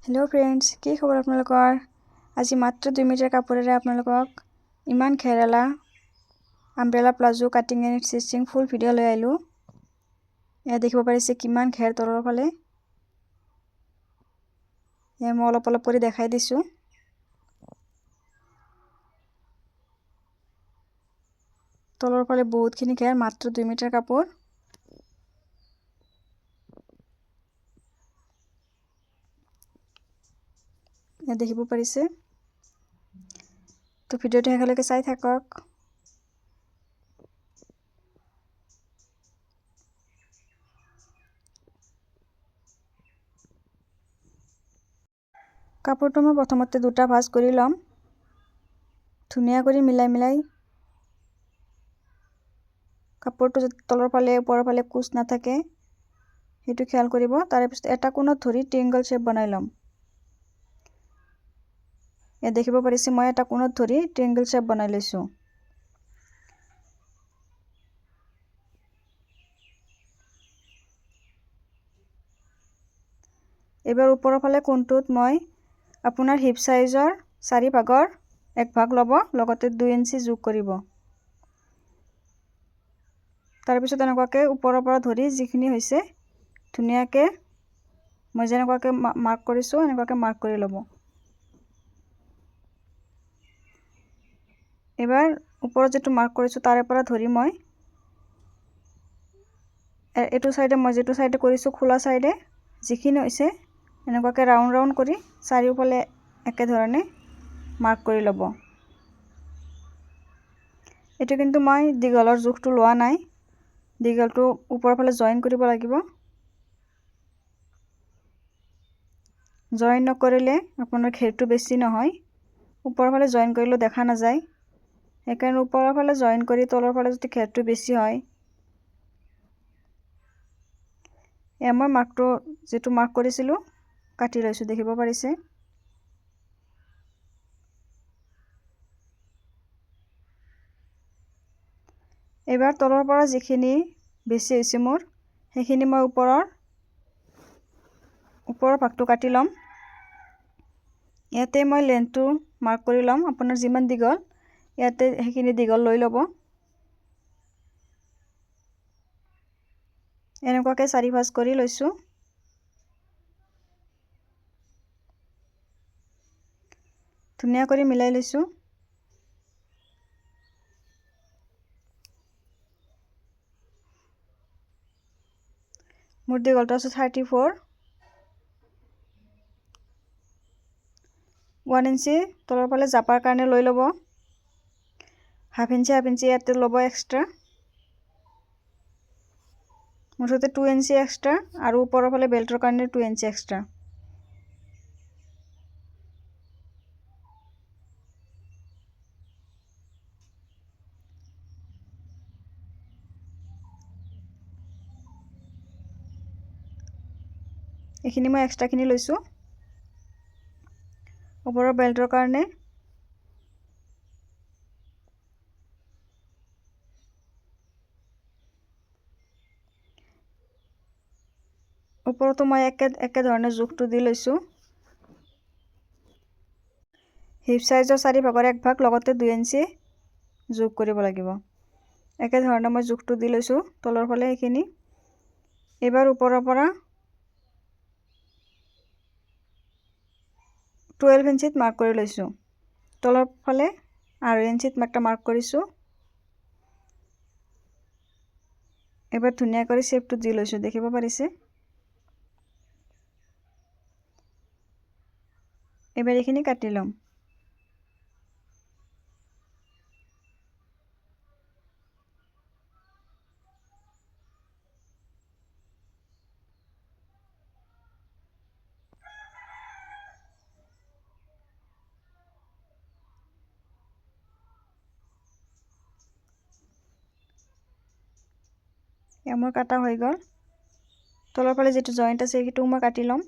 Hello friends, কি খবৰ আপোনালোকৰ? আজি মাত্ৰ 2 মিটাৰ কাপোৰেৰে আপোনালোকক ইমান খেৰালা umbrella palazzo cutting and stitching full video' লৈ আহিলোঁ। এয়া দেখিব পাৰিছে কিমান ঘেৰ তলৰ ফালে। এয়া মই অলপ অলপ কৰি দেখাই দিছোঁ। তলৰ ফালে বহুতখিনি ঘেৰ, মাত্ৰ 2 মিটাৰ কাপোৰ। দেখিব পাৰিছে। তো ভিডিঅ'টো শেষলৈকে চাই থাকক। কাপোৰটো মই প্ৰথমতে দুটা ভাঁজ কৰি ল'ম। ধুনীয়া কৰি মিলাই মিলাই কাপোৰটো যাতে তলৰ ফালে ওপৰৰ ফালে কুচ নাথাকে সেইটো খেয়াল কৰিব। তাৰে পিছত এটা কোণত ধৰি ট্ৰায়াঙ্গল শ্বেপ বনাই ল'ম। এ দেখিব পাৰিছে মই এটা কোণত ধৰি ট্ৰায়াঙ্গল শ্বেপ বনাই লৈছোঁ। এবাৰ ওপৰৰ ফালে কোণটোত মই আপোনাৰ হিপ সাইজৰ 4 ভাগৰ 1 ভাগ ল'ব, লগতে 2 ইঞ্চি যোগ কৰিব। তাৰ পিছত এনেকুৱাকৈ ওপৰৰ পৰা ধৰি যিখিনি হৈছে ধুনীয়াকৈ মই যেনেকুৱাকৈ মাৰ্ক কৰিছোঁ এনেকুৱাকৈ মাৰ্ক কৰি ল'ব। এবাৰ ওপৰত যেটো মাৰ্ক কৰিছোঁ তাৰে পৰা ধৰি মই এটো সাইডে মই যেটো সাইডে কৰিছোঁ খোলা সাইডে যিখিনি হৈছে এনেকুৱাকৈ ৰাউন্ড ৰাউন্ড কৰি চাৰিওফালে একে ধৰণে মাৰ্ক কৰি ল'ব। এটো কিন্তু মই দীঘলৰ জোখটো লোৱা নাই, দীঘলটো ওপৰৰ ফালে জয়েন কৰিব লাগিব। জয়েন নকৰিলে আপোনাৰ ঘেৰটো বেছি নহয়, ওপৰৰ ফালে জয়েন কৰিলে দেখা নাযায়। সেইকাৰণে ওপৰৰ ফালে জয়েন কৰি তলৰ ফালে যদি ঘেৰটো বেছি হয়, মই মাৰ্কটো যেটো মাৰ্ক কৰিছিলোঁ কাটি লৈছোঁ, দেখিব পাৰিছে। এবাৰ তলৰ পৰা যিখিনি বেছি হৈছে মোৰ সেইখিনি মই ওপৰৰ ভাগটো কাটি ল'ম। ইয়াতে মই লেন্থটো মাৰ্ক কৰি ল'ম, আপোনাৰ যিমান দীঘল ইয়াতে সেইখিনি দীঘল লৈ ল'ব। এনেকুৱাকৈ 4 ভাঁজ কৰি লৈছোঁ। ধুনীয়া কৰি মিলাই লৈছোঁ। মোৰ দীঘলটো আছে 34। 1 ইঞ্চি তলৰ ফালে জাপাৰ কাৰণে লৈ ল'ব। হাফ ইঞ্চি ইয়াতে ল'ব এক্সট্ৰা। মুঠতে 2 ইঞ্চি এক্সট্ৰা আৰু ওপৰৰ ফালে বেল্টৰ কাৰণে 2 ইঞ্চি এক্সট্ৰা। এইখিনি মই এক্সট্ৰাখিনি লৈছোঁ ওপৰৰ বেল্টৰ কাৰণে। ওপৰতো মই একে ধৰণে জোখটো দি লৈছোঁ। হিপ সাইজৰ 4 ভাগৰ 1 ভাগ লগতে 2 ইঞ্চি যোগ কৰিব লাগিব। একে ধৰণে মই জোখটো দি লৈছোঁ তলৰ ফালে এইখিনি। এবাৰ ওপৰৰ পৰা 12 ইঞ্চিত মাৰ্ক কৰি লৈছোঁ। তলৰ ফালে আৰু ইঞ্চিত একটা মাৰ্ক কৰিছোঁ। এবাৰ ধুনীয়া কৰি শেপটো দি লৈছোঁ, দেখিব পাৰিছে। এবাৰ এইখিনি কাটি ল'ম। মোৰ কাটা হৈ গ'ল। তলৰ ফালে যেটো জয়েন্ট আছে সেইটো মই কাটি ল'ম।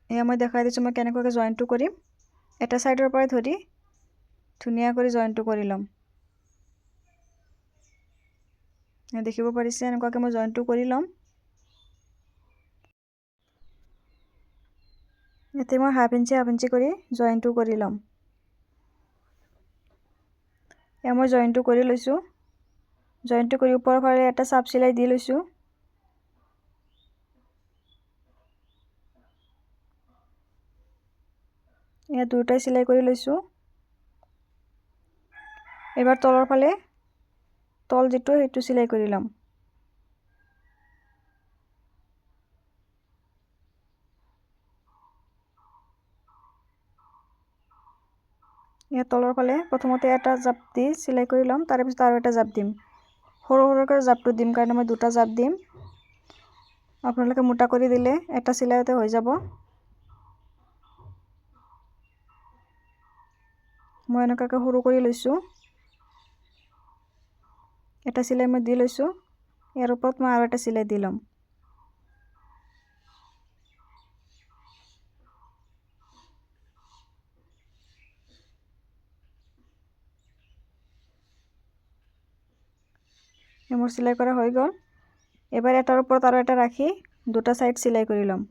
এয়া মই দেখাই দিছোঁ মই কেনেকৈ জয়েন্টটো কৰিম। এটা সাইডৰ পৰা ধৰি ধুনীয়া কৰি জইনটো কৰি ল'ম। দেখিব পাৰিছে এনেকুৱাকৈ মই জইনটো কৰি ল'ম। ইয়াতে মই হাফ ইঞ্চি কৰি জইনটো কৰি ল'ম। এয়া মই জইনটো কৰি লৈছোঁ। জইনটো কৰি ওপৰৰ ফালে এটা চাপ চিলাই দি লৈছোঁ। এয়া দুটাই চিলাই কৰি লৈছোঁ। এবাৰ তলৰ ফালে তল যিটো সেইটো চিলাই কৰি ল'ম। ইয়াত তলৰ ফালে প্ৰথমতে এটা জাপ দি চিলাই কৰি ল'ম, তাৰ পিছত আৰু এটা জাপ দিম। সৰু সৰুকৈ জাপটো দিম কাৰণে মই দুটা জাপ দিম। আপোনালোকে মোটা কৰি দিলে এটা চিলাইতে হৈ যাব। মই এনেকুৱাকৈ সৰু কৰি লৈছোঁ। এটা চিলাই মই দি লৈছোঁ। ইয়াৰ ওপৰত মই আৰু এটা চিলাই দি ল'ম। মোৰ চিলাই কৰা হৈ গ'ল। এবাৰ এটাৰ ওপৰত আৰু এটা ৰাখি দুটা সাইড চিলাই কৰি ল'ম।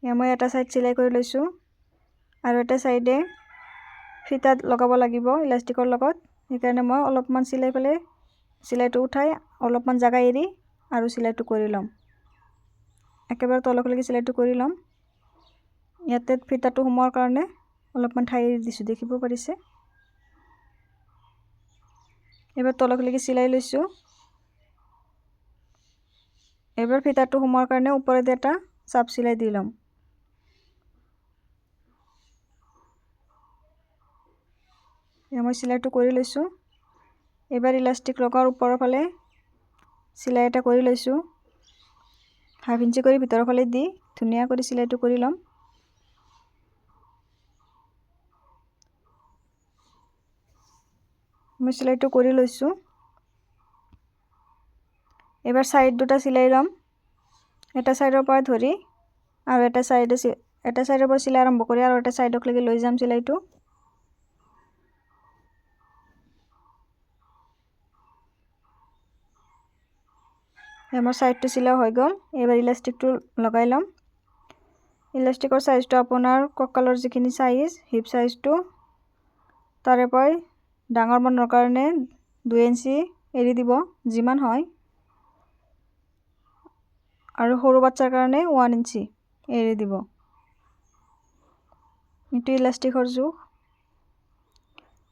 মই এটা সাইড চিলাই কৰি লৈছোঁ আৰু এটা সাইডে ফিতা লগাব লাগিব ইলাষ্টিকৰ লগত। সেইকাৰণে মই অলপমান চিলাই পেলাই চিলাইটো উঠাই অলপমান জাগা এৰি আৰু চিলাইটো কৰি ল'ম। একেবাৰে তললৈকে চিলাইটো কৰি ল'ম। ইয়াতে ফিতাটো সোমোৱাৰ কাৰণে অলপমান ঠাই এৰি দিছোঁ, দেখিব পাৰিছে। এবাৰ তললৈকে চিলাই লৈছোঁ। এবাৰ ফিতাটো সোমোৱাৰ কাৰণে ওপৰতে এটা চাপ চিলাই দি ল'ম। মই চিলাইটো কৰি লৈছোঁ। এবাৰ ইলাষ্টিক লগাৰ ওপৰৰ ফালে চিলাই এটা কৰি লৈছোঁ। হাফ ইঞ্চি কৰি ভিতৰৰ ফালে দি ধুনীয়া কৰি চিলাইটো কৰি ল'ম। মই চিলাইটো কৰি লৈছোঁ। এবাৰ সাইড দুটা চিলাই ল'ম। এটা সাইডৰ পৰা ধৰি আৰু এটা সাইডৰ পৰা চিলাই আৰম্ভ কৰি আৰু এটা সাইডলৈকে লৈ যাম চিলাইটো। আমাৰ সাইডটো চিলাই হৈ গ'ল। এবাৰ ইলাষ্টিকটো লগাই ল'ম। ইলাষ্টিকৰ সাইজটো আপোনাৰ কঁকালৰ যিখিনি সাইজ হিপ সাইজটো তাৰে পৰা ডাঙৰ মানুহৰ কাৰণে 2 ইঞ্চি এৰি দিব যিমান হয়, আৰু সৰু বাচ্চাৰ কাৰণে 1 ইঞ্চি এৰি দিব। এইটো ইলাষ্টিকৰ জোখ।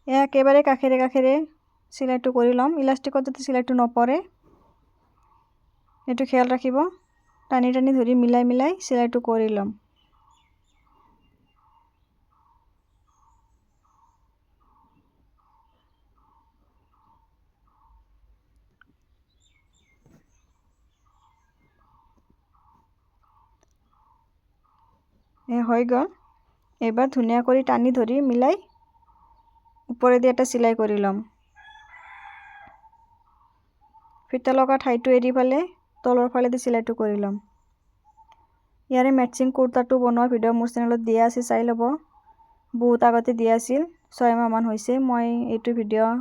একেবাৰে কাষেৰে কাষেৰে চিলাইটো কৰি ল'ম। ইলাষ্টিকত যাতে চিলাইটো নপৰে এইটো খেয়াল ৰাখিব। টানি টানি ধৰি মিলাই মিলাই চিলাইটো কৰি ল'ম। হৈ গ'ল। এবাৰ ধুনীয়া কৰি টানি ধৰি মিলাই ওপৰেদি এটা চিলাই কৰি ল'ম। ফিতা লগা ঠাইটো এৰি ফালে তলৰ ফালেদি চিলাইটো কৰি ল'ম। ইয়াৰে মেটচিং কুৰ্তাটো বনোৱা ভিডিঅ' মোৰ চেনেলত দিয়া আছে, চাই ল'ব। বহুত আগতে দিয়া আছিল, 6 মাহ মান হৈছে। মই এইটো ভিডিঅ'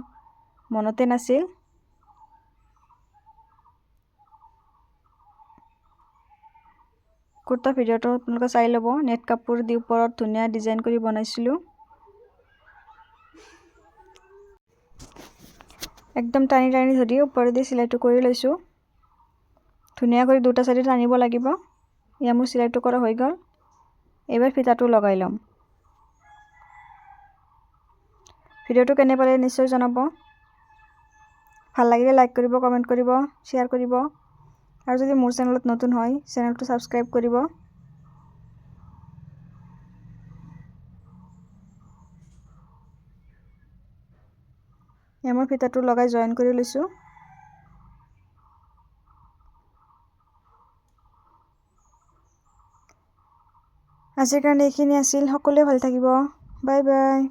মনতে নাছিল। কুৰ্তা ভিডিঅ'টো আপোনালোকে চাই ল'ব। নেট কাপোৰ দি ওপৰত ধুনীয়া ডিজাইন কৰি বনাইছিলোঁ। একদম টানি টানি ধৰি ওপৰেদি চিলাইটো কৰি লৈছোঁ। ধুনীয়া কৰি দুটা চাইডে টানিব লাগিব। এয়া মোৰ চিলাইটো কৰা হৈ গ'ল। এবাৰ ফিতাটো লগাই ল'ম। ভিডিঅ'টো কেনে পালে নিশ্চয় জনাব। ভাল লাগিলে লাইক কৰিব, কমেণ্ট কৰিব, শ্বেয়াৰ কৰিব, আৰু যদি মোৰ চেনেলত নতুন হয় চেনেলটো ছাবস্ক্ৰাইব কৰিব। মই ফিতাটো লগাই জইন কৰি লৈছোঁ। আজিৰ কাৰণে এইখিনি আছিল। সকলোৱে ভাল থাকিব। Bye bye.